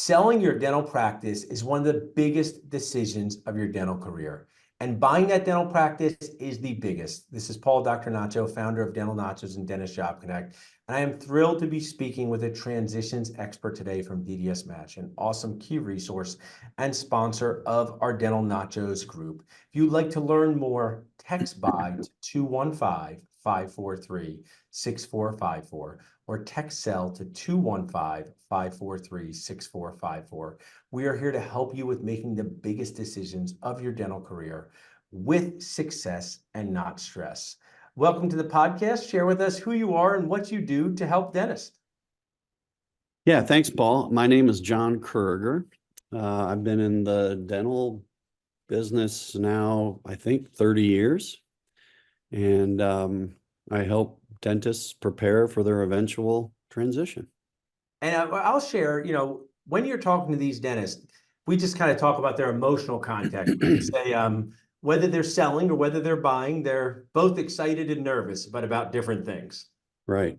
Selling your dental practice is one of the biggest decisions of your dental career. And buying that dental practice is the biggest. This is Paul, Dr. Nacho, founder of Dental Nachos and Dentist Shop Connect. And I am thrilled to be speaking with a transitions expert today from DDS Match, an awesome key resource and sponsor of our Dental Nachos group. If you'd like to learn more, text BUY to 215-543-6454 or text CELL to 215-543-6454. We are here to help you with making the biggest decisions of your dental career with success and not stress. Welcome to the podcast. Share with us who you are and what you do to help dentists. Yeah, thanks, Paul. My name is John Kuriger. I've been in the dental business now, I think, 30 years. And I help dentists prepare for their eventual transition. And I'll share, when you're talking to these dentists, we just kind of talk about their emotional context. We say whether they're selling or whether they're buying, they're both excited and nervous, but about different things. Right.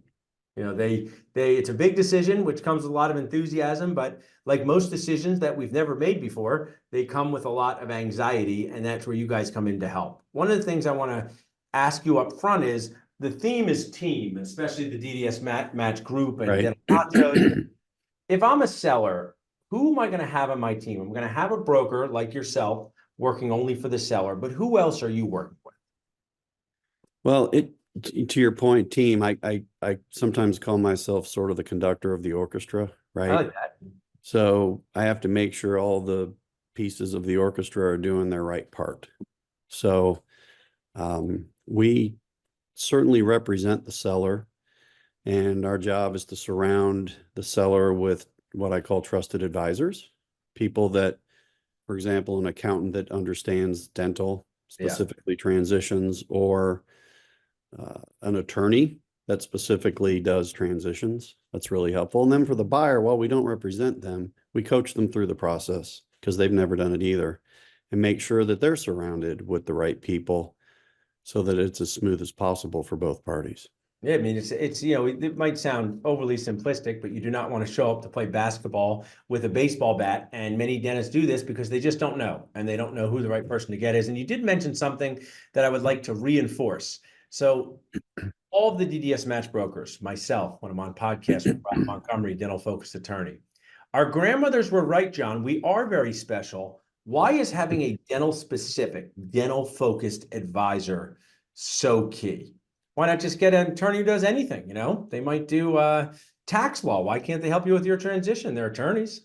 It's a big decision, which comes with a lot of enthusiasm, but like most decisions that we've never made before, they come with a lot of anxiety, and that's where you guys come in to help. One of the things I want to ask you up front is the theme is team, especially the DDS match group and right. Nachos. If I'm a seller, who am I going to have on my team? I'm going to have a broker like yourself working only for the seller, but who else are you working with? Well, to your point, team, I sometimes call myself sort of the conductor of the orchestra, right? I like that. So I have to make sure all the pieces of the orchestra are doing their right part. So we certainly represent the seller, and our job is to surround the seller with what I call trusted advisors, people that, for example, an accountant that understands dental, specifically transitions, or an attorney that specifically does transitions. That's really helpful. And then for the buyer, while we don't represent them, we coach them through the process because they've never done it either, and make sure that they're surrounded with the right people so that it's as smooth as possible for both parties. Yeah, I mean, it's it might sound overly simplistic, but you do not want to show up to play basketball with a baseball bat. And many dentists do this because they just don't know, and they don't know who the right person to get is. And you did mention something that I would like to reinforce. So all of the DDS match brokers, myself, when I'm on podcasts with Brian Montgomery, dental focused attorney, our grandmothers were right, John. We are very special. Why is having a dental specific, dental focused advisor so key? Why not just get an attorney who does anything? They might do tax law. Why can't they help you with your transition? They're attorneys.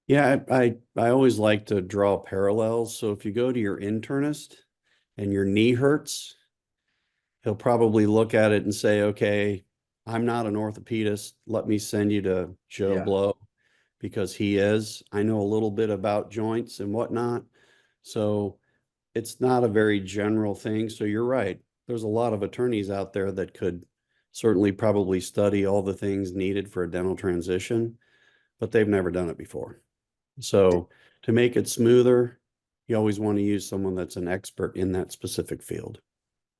Yeah, I always like to draw parallels. So if you go to your internist and your knee hurts, he'll probably look at it and say, okay, I'm not an orthopedist. Let me send you to Joe Blow because he is. I know a little bit about joints and whatnot. So it's not a very general thing. So you're right. There's a lot of attorneys out there that could certainly probably study all the things needed for a dental transition, but they've never done it before. So to make it smoother, you always want to use someone that's an expert in that specific field.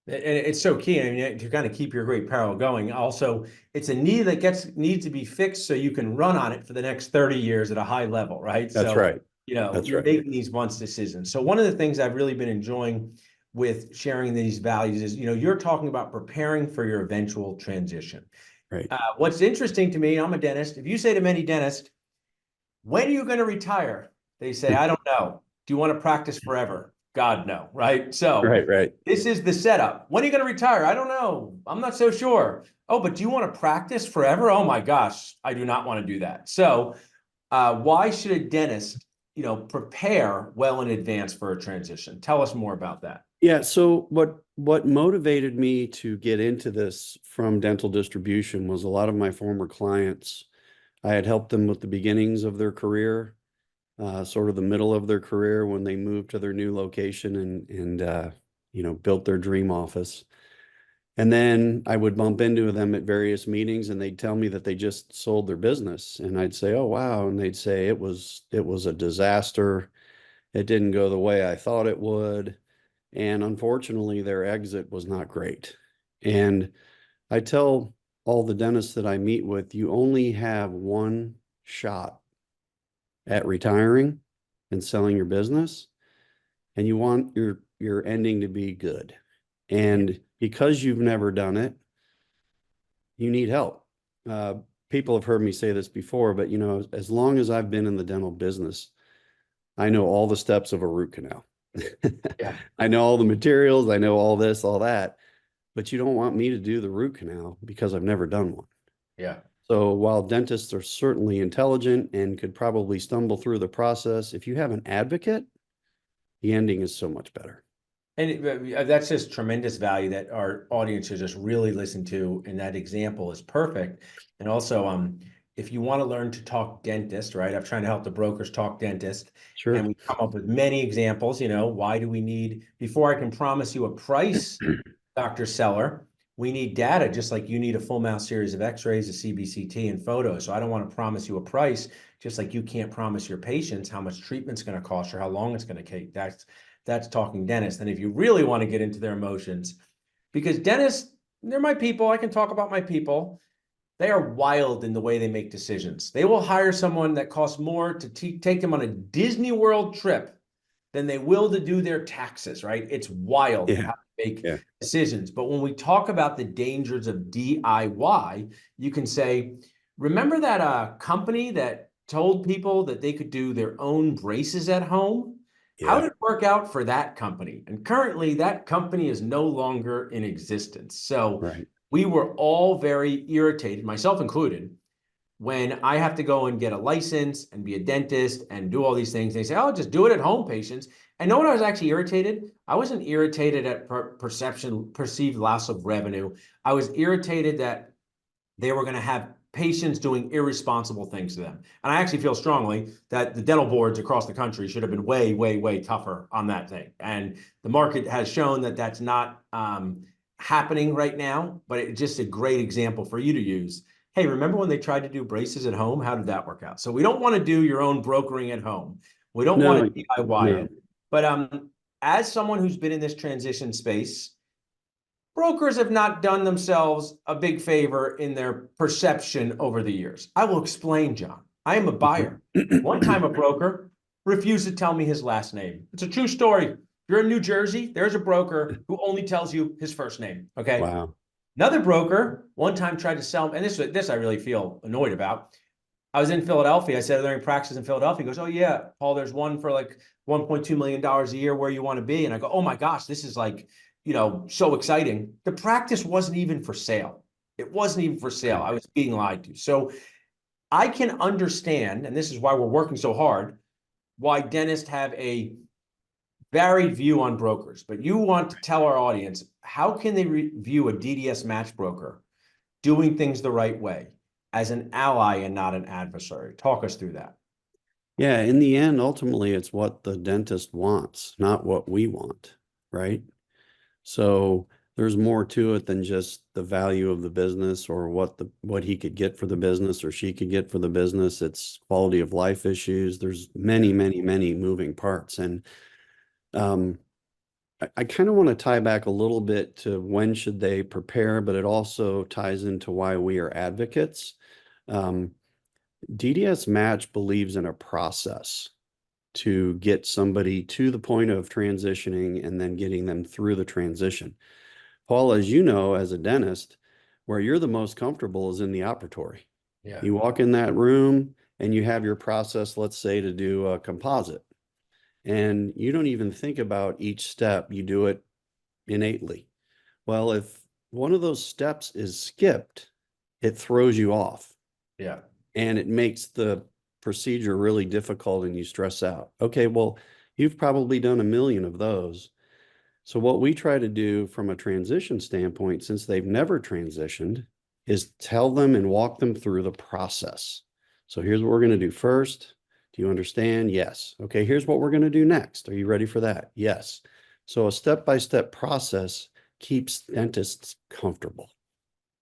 And it's so key. I mean, to kind of keep your great parallel going. Also, it's a need that needs to be fixed so you can run on it for the next 30 years at a high level, right? That's right. You're making these once decisions. So one of the things I've really been enjoying with sharing these values is, you're talking about preparing for your eventual transition. Right. What's interesting to me, I'm a dentist. If you say to many dentists, when are you going to retire? They say, I don't know. Do you want to practice forever? God, no, right? So right. This is the setup. When are you going to retire? I don't know. I'm not so sure. Oh, but do you want to practice forever? Oh my gosh, I do not want to do that. So why should a dentist, prepare well in advance for a transition? Tell us more about that. Yeah. So what motivated me to get into this from dental distribution was a lot of my former clients. I had helped them with the beginnings of their career, sort of the middle of their career when they moved to their new location and built their dream office. And then I would bump into them at various meetings and they'd tell me that they just sold their business. And I'd say, oh, wow. And they'd say it was a disaster. It didn't go the way I thought it would. And unfortunately, their exit was not great. And I tell all the dentists that I meet with, you only have one shot at retiring and selling your business, and you want your ending to be good. And because you've never done it, you need help. People have heard me say this before, but you know, as long as I've been in the dental business, I know all the steps of a root canal. Yeah. I know all the materials, I know all this, all that, but you don't want me to do the root canal because I've never done one. Yeah. So while dentists are certainly intelligent and could probably stumble through the process, if you have an advocate, the ending is so much better. And that's just tremendous value that our audience should just really listen to. And that example is perfect. And also, if you want to learn to talk dentist, right? I'm trying to help the brokers talk dentist. Sure. And we come up with many examples, you know, why do we need, before I can promise you a price, Dr. Seller, we need data, just like you need a full mouth series of x-rays, a CBCT, and photos. So I don't want to promise you a price, just like you can't promise your patients how much treatment's going to cost or how long it's going to take. That's talking dentist. And if you really want to get into their emotions, because dentists, they're my people. I can talk about my people. They are wild in the way they make decisions. They will hire someone that costs more to take them on a Disney World trip than they will to do their taxes, right? It's wild Yeah. how to make Yeah. decisions. But when we talk about the dangers of DIY, you can say, remember that company that told people that they could do their own braces at home? How Yeah. did it work out for that company? And currently, that company is no longer in existence. So Right. we were all very irritated, myself included, when I have to go and get a license and be a dentist and do all these things. They say, oh, just do it at home, patients. And know what I was actually irritated? I wasn't irritated at perceived loss of revenue. I was irritated that they were going to have patients doing irresponsible things to them. And I actually feel strongly that the dental boards across the country should have been way, way, way tougher on that thing. And the market has shown that that's not happening right now, but it's just a great example for you to use. Hey, remember when they tried to do braces at home? How did that work out? So we don't want to do your own brokering at home. We don't want No, to DIY no. it. But as someone who's been in this transition space, brokers have not done themselves a big favor in their perception over the years. I will explain, John. I am a buyer. One time a broker refused to tell me his last name. It's a true story. If you're in New Jersey, there's a broker who only tells you his first name. Okay. Wow. Another broker one time tried to sell, and this I really feel annoyed about. I was in Philadelphia. I said, are there any practices in Philadelphia? He goes, oh yeah, Paul, there's one for like $1.2 million a year where you want to be. And I go, oh my gosh, this is like, you know, so exciting. The practice wasn't even for sale. It wasn't even for sale. Right. I was being lied to. So I can understand, and this is why we're working so hard, why dentists have a varied view on brokers. But you want to tell our audience, how can they view a DDS match broker doing things the right way as an ally and not an adversary? Talk us through that. Yeah, in the end, ultimately, it's what the dentist wants, not what we want, right? So there's more to it than just the value of the business or what he could get for the business or she could get for the business. It's quality of life issues. There's many, many, many moving parts. And I kind of want to tie back a little bit to when should they prepare, but it also ties into why we are advocates. DDS Match believes in a process to get somebody to the point of transitioning and then getting them through the transition. Paul, as you know, as a dentist, where you're the most comfortable is in the operatory. Yeah. You walk in that room and you have your process, let's say, to do a composite. And you don't even think about each step, you do it innately. Well, if one of those steps is skipped, it throws you off. Yeah. And it makes the procedure really difficult and you stress out. Okay, well, you've probably done a million of those. So what we try to do from a transition standpoint, since they've never transitioned, is tell them and walk them through the process. So here's what we're going to do first. Do you understand? Yes. Okay, here's what we're going to do next. Are you ready for that? Yes. So a step-by-step process keeps dentists comfortable.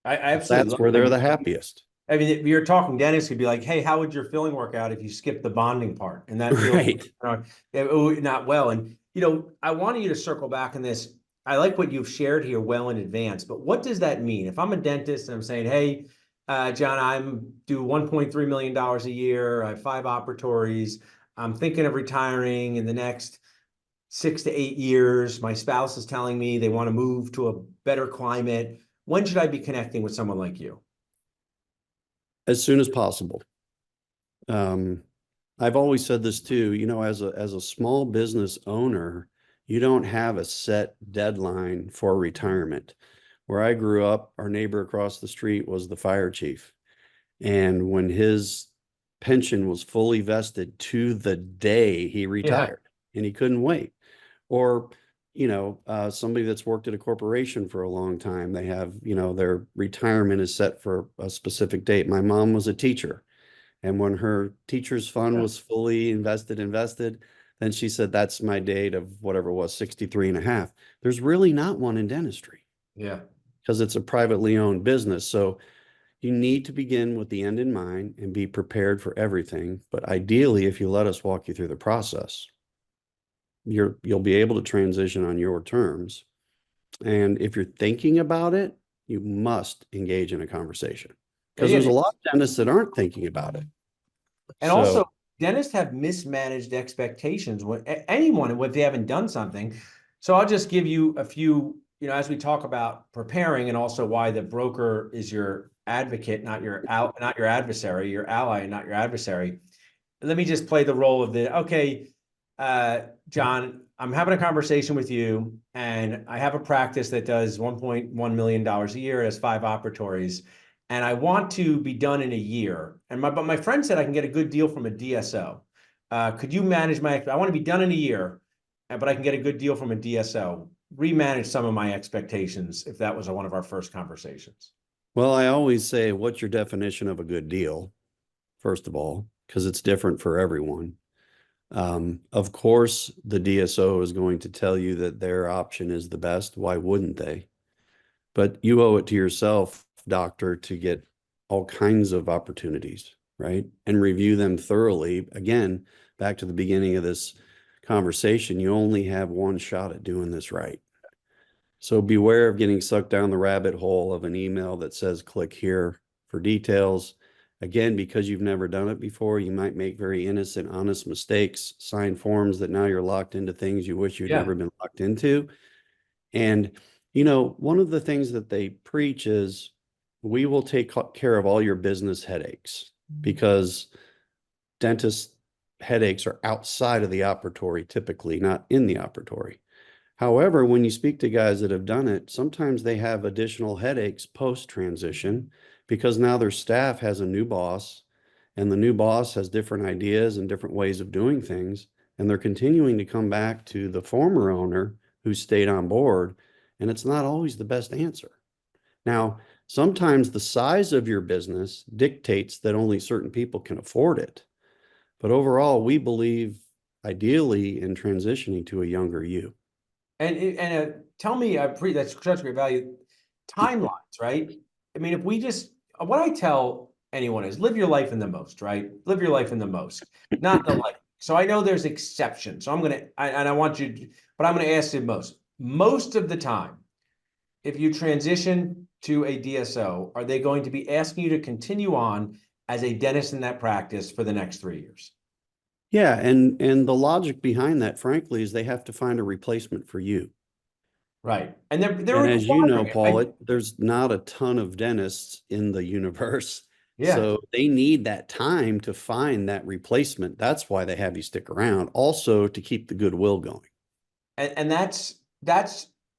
I absolutely That's love where they're it. the happiest. I mean, if you're talking dentists could be like, hey, how would your filling work out if you skip the bonding part? And that feels Right. not well. And, you know, I wanted you to circle back on this. I like what you've shared here well in advance, but what does that mean? If I'm a dentist and I'm saying, hey, John, I'm do $1.3 million a year. I have 5 operatories. I'm thinking of retiring in the next 6 to 8 years. My spouse is telling me they want to move to a better climate. When should I be connecting with someone like you? As soon as possible. I've always said this too, as a small business owner, you don't have a set deadline for retirement. Where I grew up, our neighbor across the street was the fire chief. And when his pension was fully vested to the day he Yeah. retired, and he couldn't wait. Or, somebody that's worked at a corporation for a long time, they have, their retirement is set for a specific date. My mom was a teacher. And when her teacher's fund Yeah. was fully invested, then she said, that's my date of whatever it was, 63 and a half. There's really not one in dentistry Yeah. because it's a privately owned business. So you need to begin with the end in mind and be prepared for everything. But ideally, if you let us walk you through the process, you'll be able to transition on your terms. And if you're thinking about it, you must engage in a conversation because Yeah. there's a lot of dentists that aren't thinking about it. And So also, dentists have mismanaged expectations when anyone, if they haven't done something. So I'll just give you a few, as we talk about preparing and also why the broker is your advocate, not your adversary, your ally, and not your adversary. Let me just play the role of okay, John, I'm having a conversation with you, and I have a practice that does $1.1 million a year. It has 5 operatories, and I want to be done in a year. But my friend said I can get a good deal from a DSO. Could you manage I want to be done in a year, but I can get a good deal from a DSO. Remanage some of my expectations if that was one of our first conversations. well, I always say, what's your definition of a good deal? First of all, because it's different for everyone. Of course, the DSO is going to tell you that their option is the best. Why wouldn't they? But you owe it to yourself, doctor, to get all kinds of opportunities, right? And review them thoroughly. Again, back to the beginning of this conversation, you only have one shot at doing this right. So beware of getting sucked down the rabbit hole of an email that says click here for details. Again, because you've never done it before, you might make very innocent, honest mistakes, sign forms that now you're locked into things you wish you'd Yeah. never been locked into. And, one of the things that they preach is we will take care of all your business headaches because dentist headaches are outside of the operatory, typically not in the operatory. However, when you speak to guys that have done it, sometimes they have additional headaches post-transition because now their staff has a new boss and the new boss has different ideas and different ways of doing things. And they're continuing to come back to the former owner who stayed on board. And it's not always the best answer. Now, sometimes the size of your business dictates that only certain people can afford it. But overall, we believe ideally in transitioning to a younger you. And tell me, that's such great value. Timelines, right? I mean, if we just what I tell anyone is live your life in the most, right? Live your life in the most, not in the life. So I know there's exceptions. So and I want you, but I'm gonna ask you most. Most of the time, if you transition to a DSO, are they going to be asking you to continue on as a dentist in that practice for the next 3 years? Yeah, and the logic behind that, frankly, is they have to find a replacement for you. Right. And they're And as you know, requiring it, right? Paul, there's not a ton of dentists in the universe. Yeah. So they need that time to find that replacement. That's why they have you stick around, also to keep the goodwill going. And that's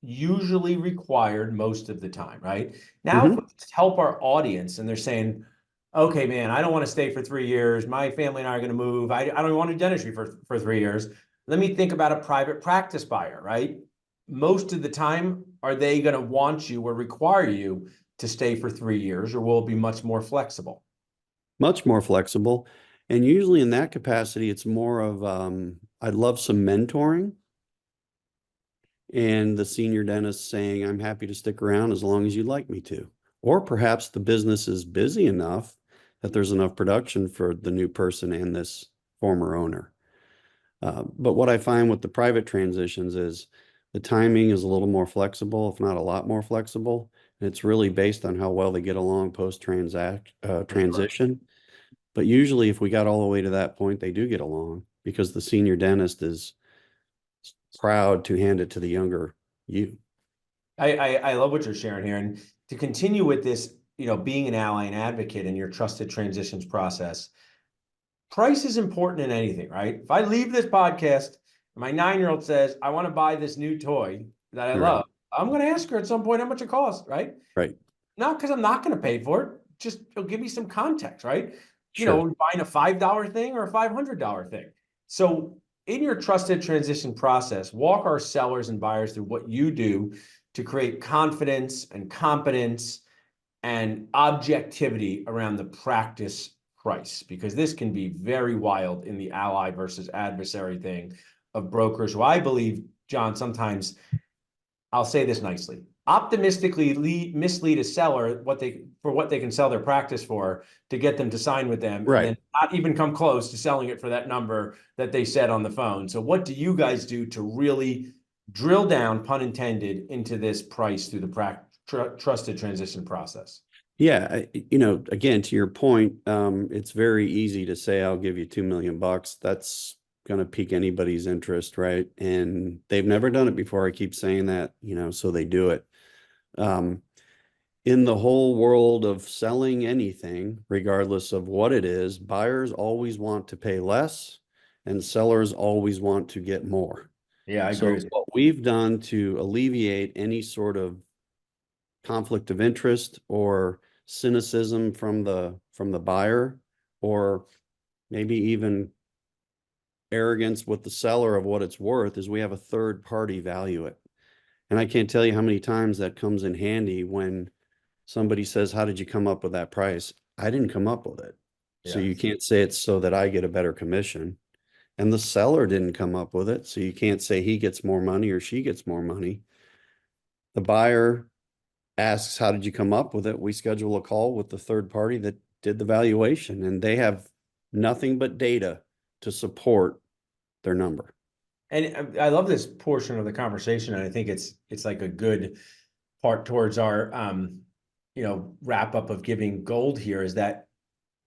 usually required most of the time, right? Now, if we Mhm. help our audience and they're saying, okay, man, I don't want to stay for 3 years. My family and I are going to move. I don't want to do dentistry for 3 years. Let me think about a private practice buyer, right? Most of the time, are they going to want you or require you to stay for 3 years, or will it be much more flexible? Much more flexible. And usually in that capacity, it's more of I'd love some mentoring and the senior dentist saying, I'm happy to stick around as long as you'd like me to. Or perhaps the business is busy enough that there's enough production for the new person and this former owner. But what I find with the private transitions is the timing is a little more flexible, if not a lot more flexible. It's really based on how well they get along transition. But usually if we got all the way to that point, they do get along because the senior dentist is proud to hand it to the younger you. I love what you're sharing here. And to continue with this, being an ally and advocate in your trusted transitions process, price is important in anything, right? If I leave this podcast and my 9-year-old says, I want to buy this new toy that I Right. love, I'm going to ask her at some point how much it costs, right? Right. Not because I'm not going to pay for it, just it'll give me some context, right? Sure. Buying a $5 thing or a $500 thing. So in your trusted transition process, walk our sellers and buyers through what you do to create confidence and competence and objectivity around the practice price, because this can be very wild in the ally versus adversary thing of brokers who I believe, John, sometimes, I'll say this nicely, optimistically mislead a seller what they can sell their practice for to get them to sign with them, and Right. then not even come close to selling it for that number that they said on the phone. So what do you guys do to really drill down, pun intended, into this price through the trusted transition process? Yeah, again, to your point, it's very easy to say, I'll give you $2 million. That's going to pique anybody's interest, right? And they've never done it before. I keep saying that, so they do it. In the whole world of selling anything, regardless of what it is, buyers always want to pay less and sellers always want to get more. Yeah, I So agree with you. what we've done to alleviate any sort of conflict of interest or cynicism from the buyer, or maybe even arrogance with the seller of what it's worth, is we have a third party value it. And I can't tell you how many times that comes in handy when somebody says, how did you come up with that price? I didn't come up with it. So Yeah. you can't say it's so that I get a better commission. And the seller didn't come up with it. So you can't say he gets more money or she gets more money. The buyer asks, how did you come up with it? We schedule a call with the third party that did the valuation, and they have nothing but data to support their number. And I love this portion of the conversation, and I think it's like a good part towards our wrap up of giving gold here, is that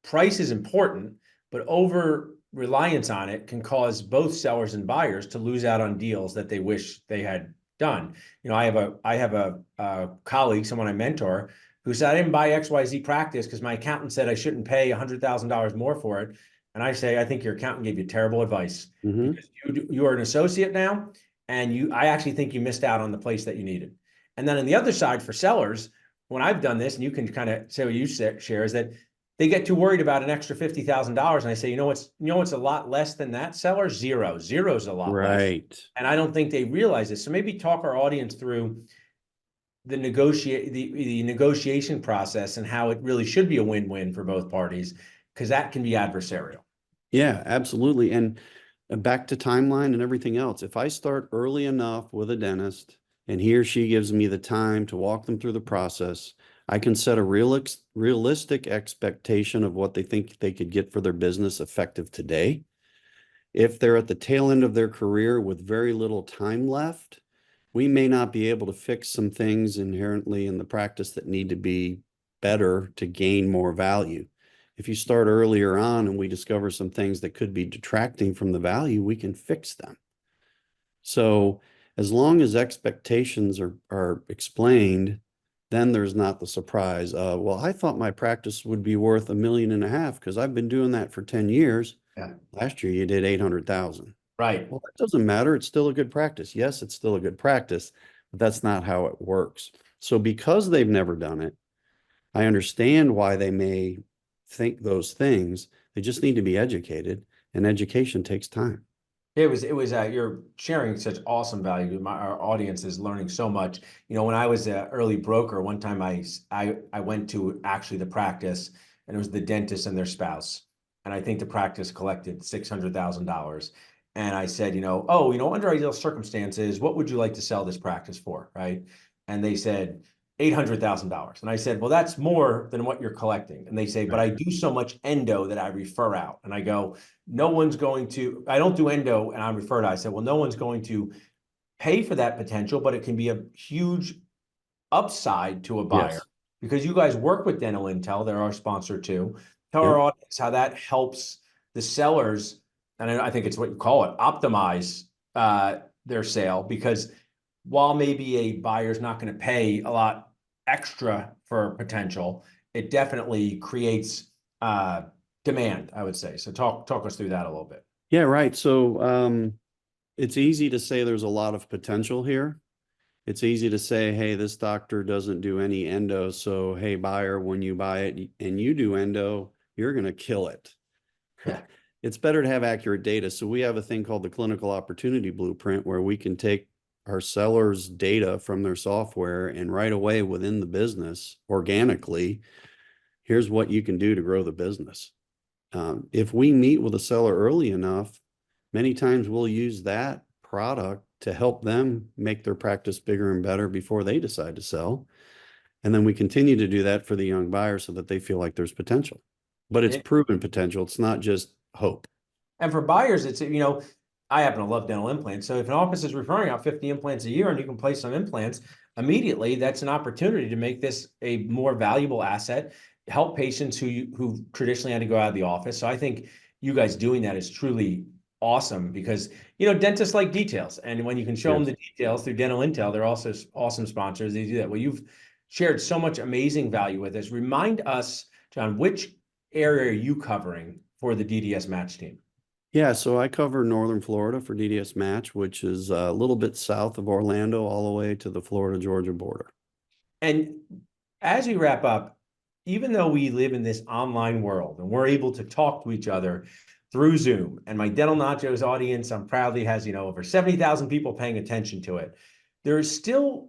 price is important, but over reliance on it can cause both sellers and buyers to lose out on deals that they wish they had done. I have a colleague, someone I mentor, who said, I didn't buy XYZ practice because my accountant said I shouldn't pay $100,000 more for it. And I say, I think your accountant gave you terrible advice, because you are an associate now, and I actually think you missed out on the place that you needed. And then on the other side, for sellers, when I've done this, and you can kind of say what you share, is that they get too worried about an extra $50,000. And I say, what's a lot less than that, seller? Zero. Zero's a lot less. Right. And I don't think they realize this. So maybe talk our audience through the negotiation process and how it really should be a win-win for both parties, because that can be adversarial. Yeah, absolutely. And back to timeline and everything else. If I start early enough with a dentist and he or she gives me the time to walk them through the process, I can set a realistic expectation of what they think they could get for their business effective today. If they're at the tail end of their career with very little time left, we may not be able to fix some things inherently in the practice that need to be better to gain more value. If you start earlier on and we discover some things that could be detracting from the value, we can fix them. So as long as expectations are explained, then there's not the surprise of, well, I thought my practice would be worth $1.5 million because I've been doing that for 10 years. Yeah. Last year you did 800,000. Right. Well, that doesn't matter. It's still a good practice. Yes, it's still a good practice, but that's not how it works. So because they've never done it, I understand why they may think those things. They just need to be educated, and education takes time. It was you're sharing such awesome value. Our audience is learning so much. When I was an early broker, one time I went to actually the practice, and it was the dentist and their spouse. And I think the practice collected $600,000. And I said, under ideal circumstances, what would you like to sell this practice for? Right. And they said, $800,000. And I said, well, that's more than what you're collecting. And they say, but I do so much endo that I refer out. And I go, I don't do endo and I'm referred out. I said, well, no one's going to pay for that potential, but it can be a huge upside to a buyer Yes. because you guys work with Dental Intel, they're our sponsor too. Tell our Yep. audience how that helps the sellers, and I think it's what you call it, optimize their sale, because while maybe a buyer's not going to pay a lot extra for potential, it definitely creates demand, I would say. So talk us through that a little bit. Yeah, right. So it's easy to say there's a lot of potential here. It's easy to say, hey, this doctor doesn't do any endo. So, hey, buyer, when you buy it and you do endo, you're going to kill it. Yeah. It's better to have accurate data. So we have a thing called the clinical opportunity blueprint where we can take our sellers' data from their software and right away within the business organically, here's what you can do to grow the business. If we meet with a seller early enough, many times we'll use that product to help them make their practice bigger and better before they decide to sell. And then we continue to do that for the young buyer so that they feel like there's potential. But it's proven potential. It's not just hope. And for buyers, it's, I happen to love dental implants. So if an office is referring out 50 implants a year and you can place some implants immediately, that's an opportunity to make this a more valuable asset, help patients who traditionally had to go out of the office. So I think you guys doing that is truly awesome because, dentists like details. And when you can show them Yes. the details through Dental Intel, they're also awesome sponsors. They do that. Well, you've shared so much amazing value with us. Remind us, John, which area are you covering for the DDS match team? Yeah, so I cover Northern Florida for DDS Match, which is a little bit south of Orlando, all the way to the Florida-Georgia border. And as we wrap up, even though we live in this online world and we're able to talk to each other through Zoom, and my Dental Nachos audience, I'm proudly has, over 70,000 people paying attention to it, there is still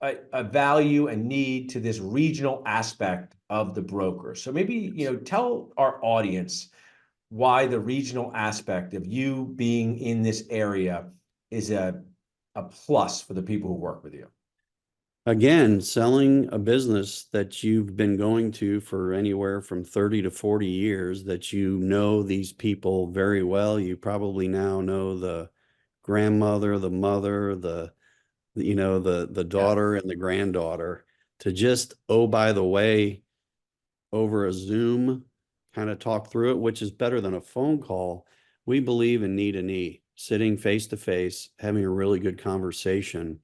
a value and need to this regional aspect of the broker. So maybe, tell our audience why the regional aspect of you being in this area is a plus for the people who work with you. Again, selling a business that you've been going to for anywhere from 30 to 40 years, that you know these people very well. You probably now know the grandmother, the mother, the Yeah. daughter and the granddaughter, to just, oh, by the way, over a Zoom, kind of talk through it, which is better than a phone call. We believe in knee to knee, sitting face to face, having a really good conversation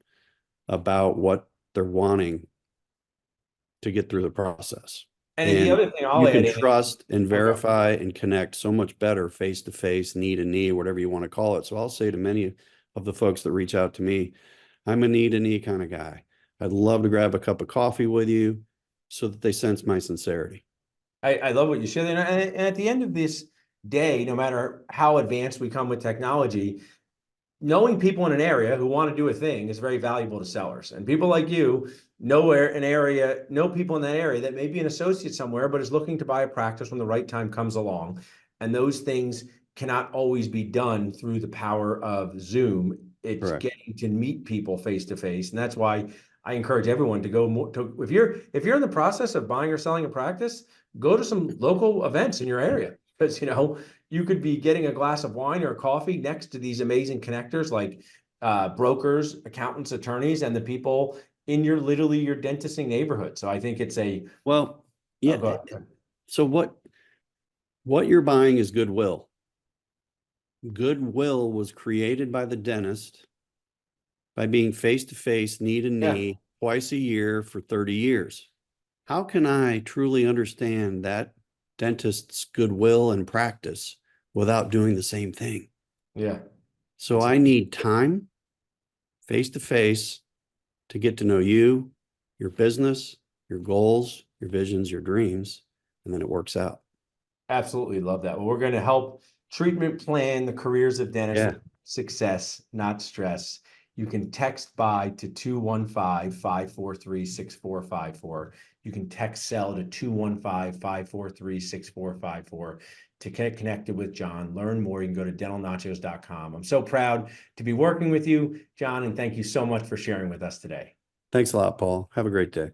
about what they're wanting to get through the process. And the And other thing I'll you add can in, trust and okay, verify and connect so much better face to face, knee to knee, whatever you want to call it. So I'll say to many of the folks that reach out to me, I'm a knee to knee kind of guy. I'd love to grab a cup of coffee with you so that they sense my sincerity. I love what you said. And at the end of this day, no matter how advanced we come with technology, knowing people in an area who want to do a thing is very valuable to sellers. And people like you know people in that area that may be an associate somewhere, but is looking to buy a practice when the right time comes along. And those things cannot always be done through the power of Zoom. It's Correct. getting to meet people face to face. And that's why I encourage everyone to go more to, if you're in the process of buying or selling a practice, go to some local events in your area. Because you could be getting a glass of wine or coffee next to these amazing connectors like brokers, accountants, attorneys, and the people in literally your dentisting neighborhood. So I think it's Well, oh, yeah. go ahead. So what you're buying is goodwill. Goodwill was created by the dentist by being face to face, knee to Yeah, knee, twice a year for 30 years. How can I truly understand that dentist's goodwill and practice without doing the same thing? yeah. So I need time, face to face, to get to know you, your business, your goals, your visions, your dreams, and then it works out. Absolutely love that. Well, we're going to help treatment plan the careers of dentists Yeah. with success, not stress. You can text by to 215-543-6454. You can text cell to 215-543-6454 to get connected with John. Learn more. You can go to dentalnachos.com. I'm so proud to be working with you, John, and thank you so much for sharing with us today. Thanks a lot, Paul. Have a great day.